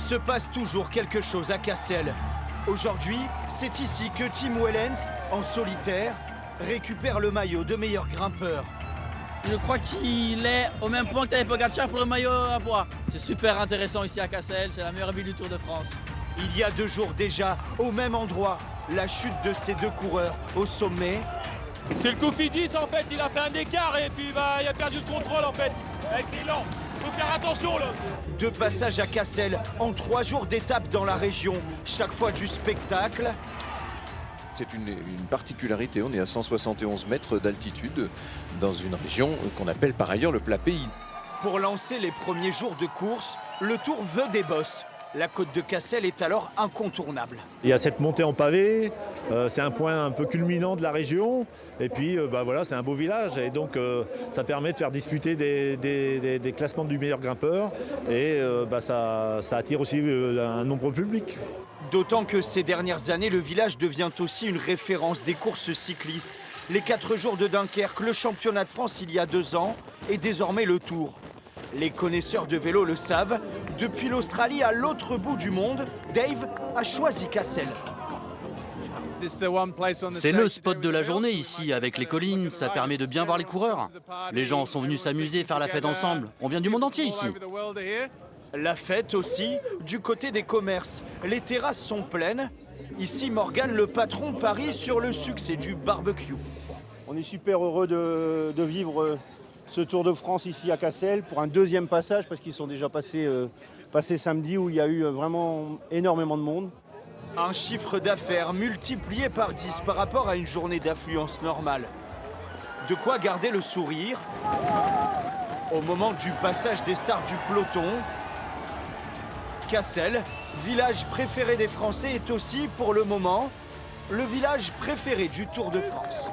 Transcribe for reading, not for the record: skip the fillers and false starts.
se passe toujours quelque chose à Cassel. Aujourd'hui, c'est ici que Tim Wellens, en solitaire, récupère le maillot de meilleur grimpeur. Je crois qu'il est au même point que Tadej Pogačar pour le maillot à poids. C'est super intéressant ici à Cassel, c'est la meilleure ville du Tour de France. Il y a 2 jours déjà, au même endroit, la chute de ces 2 coureurs au sommet. C'est le Cofidis en fait, il a fait un écart et puis il a perdu le contrôle en fait, avec l'élan. Faut faire attention là. 2 passages à Cassel en 3 jours d'étape dans la région, chaque fois du spectacle. C'est une particularité, on est à 171 mètres d'altitude dans une région qu'on appelle par ailleurs le plat pays. Pour lancer les premiers jours de course, le Tour veut des bosses. La côte de Cassel est alors incontournable. Il y a cette montée en pavé, c'est un point un peu culminant de la région. Et puis voilà, c'est un beau village et donc ça permet de faire disputer des classements du meilleur grimpeur. Et ça attire aussi un nombre public. D'autant que ces dernières années, le village devient aussi une référence des courses cyclistes. Les 4 jours de Dunkerque, le championnat de France il y a 2 ans et désormais le Tour. Les connaisseurs de vélo le savent, depuis l'Australie à l'autre bout du monde, Dave a choisi Cassel. C'est le spot de la journée ici, avec les collines, ça permet de bien voir les coureurs. Les gens sont venus s'amuser, faire la fête ensemble. On vient du monde entier ici. La fête aussi, du côté des commerces. Les terrasses sont pleines. Ici, Morgan, le patron, parie sur le succès du barbecue. On est super heureux de vivre ce Tour de France ici à Cassel pour un 2e passage parce qu'ils sont déjà passés samedi où il y a eu vraiment énormément de monde. Un chiffre d'affaires multiplié par 10 par rapport à une journée d'affluence normale. De quoi garder le sourire au moment du passage des stars du peloton. Cassel, village préféré des Français, est aussi, pour le moment, le village préféré du Tour de France.